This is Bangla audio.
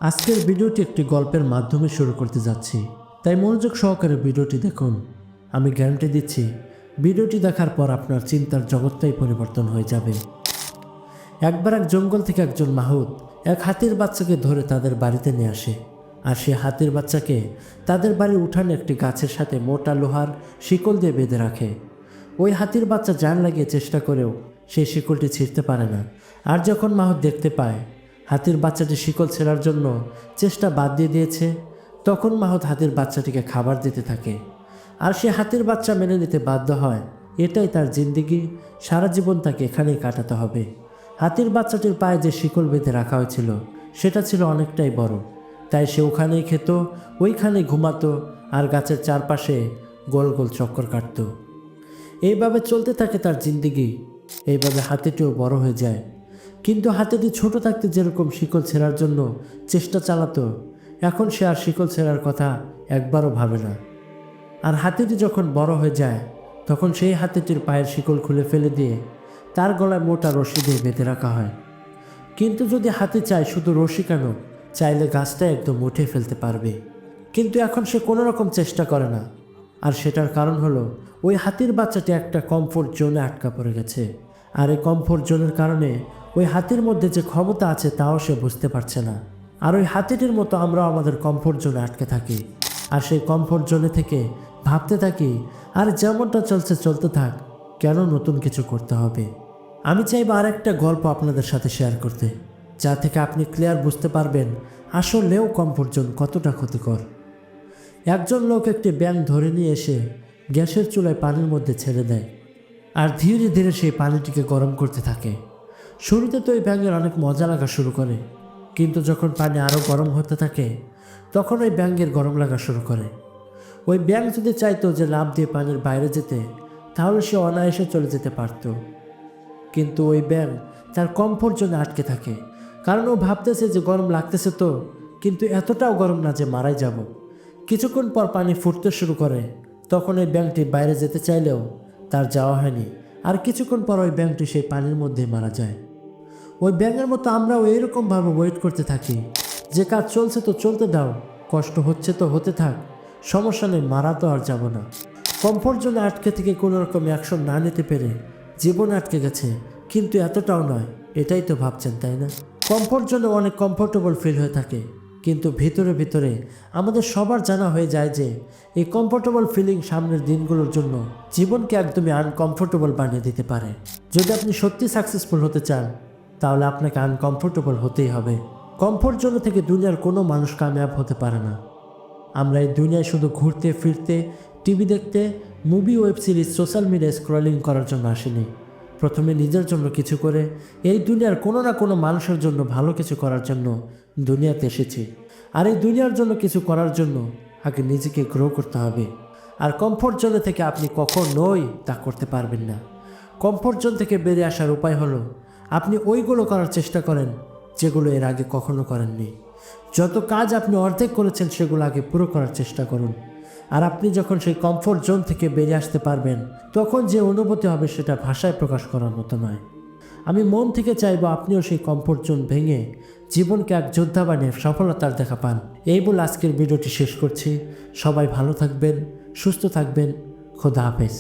আজকের ভিডিওটি একটি গল্পের মাধ্যমে শুরু করতে যাচ্ছি, তাই মনোযোগ সহকারে ভিডিওটি দেখুন। আমি গ্যারান্টি দিচ্ছি ভিডিওটি দেখার পর আপনার চিন্তার জগৎটাই পরিবর্তন হয়ে যাবে। একবার এক জঙ্গল থেকে একজন মাহুত এক হাতির বাচ্চাকে ধরে তাদের বাড়িতে নিয়ে আসে। আর সে হাতির বাচ্চাকে তাদের বাড়ির উঠানে একটি গাছের সাথে মোটা লোহার শিকল দিয়ে বেঁধে রাখে। ওই হাতির বাচ্চা জান লাগিয়ে চেষ্টা করেও সেই শিকলটি ছিঁড়তে পারে না। আর যখন মাহুত দেখতে পায় হাতির বাচ্চাটি শিকল ছেঁড়ার জন্য চেষ্টা বাদ দিয়ে দিয়েছে, তখন মাহুত হাতির বাচ্চাটিকে খাবার দিতে থাকে। আর সে হাতির বাচ্চা মেনে নিতে বাধ্য হয়। এটাই তার জিন্দেগি, সারা জীবন তাকে এখানেই কাটাতে হবে। হাতির বাচ্চাটির পায়ে যে শিকল বেঁধে রাখা হয়েছিল সেটা ছিল অনেকটাই বড়, তাই সে ওখানেই খেত, ওইখানেই ঘুমাতো, আর গাছের চারপাশে গোল গোল চক্কর কাটত। এইভাবে চলতে থাকে তার জিন্দেগি। এইভাবে হাতিটিও বড় হয়ে যায়। কিন্তু হাতিটি ছোট থাকতে যেরকম শিকল ছেঁড়ার জন্য চেষ্টা চালাতো, এখন সে আর শিকল ছেঁড়ার কথা একবারও ভাবে না। আর হাতিটি যখন বড় হয়ে যায় তখন সেই হাতিটির পায়ের শিকল খুলে ফেলে দিয়ে তার গলায় মোটা রশি দিয়ে বেঁধে রাখা হয়। কিন্তু যদি হাতি চায়, শুধু রশি কেন, চাইলে গাছটা একদম উঠে ফেলতে পারবে। কিন্তু এখন সে কোনো রকম চেষ্টা করে না। আর সেটার কারণ হলো ওই হাতির বাচ্চাটি একটা কমফোর্ট জোনে আটকা পড়ে গেছে। আর এই কমফোর্ট জোনের কারণে ওই হাতির মধ্যে যে ক্ষমতা আছে তাও সে বুঝতে পারছে না। আর ওই হাতিটির মতো আমরাও আমাদের কমফোর্ট জোনে আটকে থাকি। আর সেই কমফোর্ট জোনে থেকে ভাবতে থাকি, আর যেমনটা চলছে চলতে থাক, কেন নতুন কিছু করতে হবে। আমি চাইব আর একটা গল্প আপনাদের সাথে শেয়ার করতে, যা থেকে আপনি ক্লিয়ার বুঝতে পারবেন আসলেও কমফোর্ট জোন কতটা ক্ষতিকর। একজন লোক একটি ব্যাঙ ধরে নিয়ে এসে গ্যাসের চুলায় পানির মধ্যে ছেড়ে দেয়। আর ধীরে ধীরে সেই পানিটিকে গরম করতে থাকে। শুরুতে তো ওই ব্যাঙের অনেক মজা লাগা শুরু করে, কিন্তু যখন পানি আরও গরম হতে থাকে তখন ওই ব্যাঙের গরম লাগা শুরু করে। ওই ব্যাঙ যদি চাইতো যে লাফ দিয়ে পানির বাইরে যেতে, তাহলে সে অনায়াসে চলে যেতে পারত। কিন্তু ওই ব্যাঙ তার কমফোর্ট জোনে আটকে থাকে, কারণ ও ভাবতেছে যে গরম লাগতেছে তো, কিন্তু এতটাও গরম না যে মারাই যাব। কিছুক্ষণ পর পানি ফুটতে শুরু করে, তখন ওই ব্যাঙটি বাইরে যেতে চাইলেও তার যাওয়া হয়নি। আর কিছুক্ষণ পর ওই ব্যাঙটি সেই পানির মধ্যেই মারা যায়। ওই ব্যাঙের মতো আমরাও এইরকমভাবে ওয়েট করতে থাকি যে কাজ চলছে তো চলতে দাও, কষ্ট হচ্ছে তো হতে থাক, সমস্যা নেই, মারা তো আর যাব না। কমফোর্ট জোনে আটকে থেকে কোনো রকম অ্যাকশন না নিতে পেরে জীবন আটকে গেছে, কিন্তু এতটাও নয়, এটাই তো ভাবছেন তাই না? কমফোর্ট জোনে অনেক কমফোর্টেবল ফিল হয়ে থাকে, কিন্তু ভিতরে ভিতরে আমাদের সবার জানা হয়ে যায় যে এই কমফোর্টেবল ফিলিং সামনের দিনগুলোর জন্য জীবনকে একদমই আনকমফোর্টেবল বানিয়ে দিতে পারে। যদি আপনি সত্যি সাকসেসফুল হতে চান, তাহলে আপনাকে আনকমফোর্টেবল হতেই হবে। কমফোর্ট জোন থেকে দুনিয়ার কোনো মানুষ কামিয়াব হতে পারে না। আমরা এই দুনিয়ায় শুধু ঘুরতে ফিরতে, টিভি দেখতে, movie, web series, social media scrolling করার জন্য আসিনি। প্রথমে নিজের জন্য কিছু করে এই দুনিয়ার কোনো না কোনো মানুষের জন্য ভালো কিছু করার জন্য দুনিয়াতে এসেছি। আর এই দুনিয়ার জন্য কিছু করার জন্য আগে নিজেকে গ্রো করতে হবে। আর কমফোর্ট জোনে থেকে আপনি কখনোই তা করতে পারবেন না। কমফোর্ট জোন থেকে বেরিয়ে আসার উপায় হলো আপনি ওইগুলো করার চেষ্টা করেন যেগুলো এর আগে কখনো করেননি। যত কাজ আপনি অর্ধেক করেছেন সেগুলো আগে পুরো করার চেষ্টা করুন। আর আপনি যখন সেই কমফোর্ট জোন থেকে বেরিয়ে আসতে পারবেন, তখন যে অনুভূতি হবে সেটা ভাষায় প্রকাশ করার মতো নয়। আমি মন থেকে চাইবো আপনিও সেই কমফোর্ট জোন ভেঙে জীবনকে এক যোদ্ধা বানিয়ে সফলতার দেখা পান। এই বলে আজকের ভিডিওটি শেষ করছি। সবাই ভালো থাকবেন, সুস্থ থাকবেন। খোদা হাফেজ।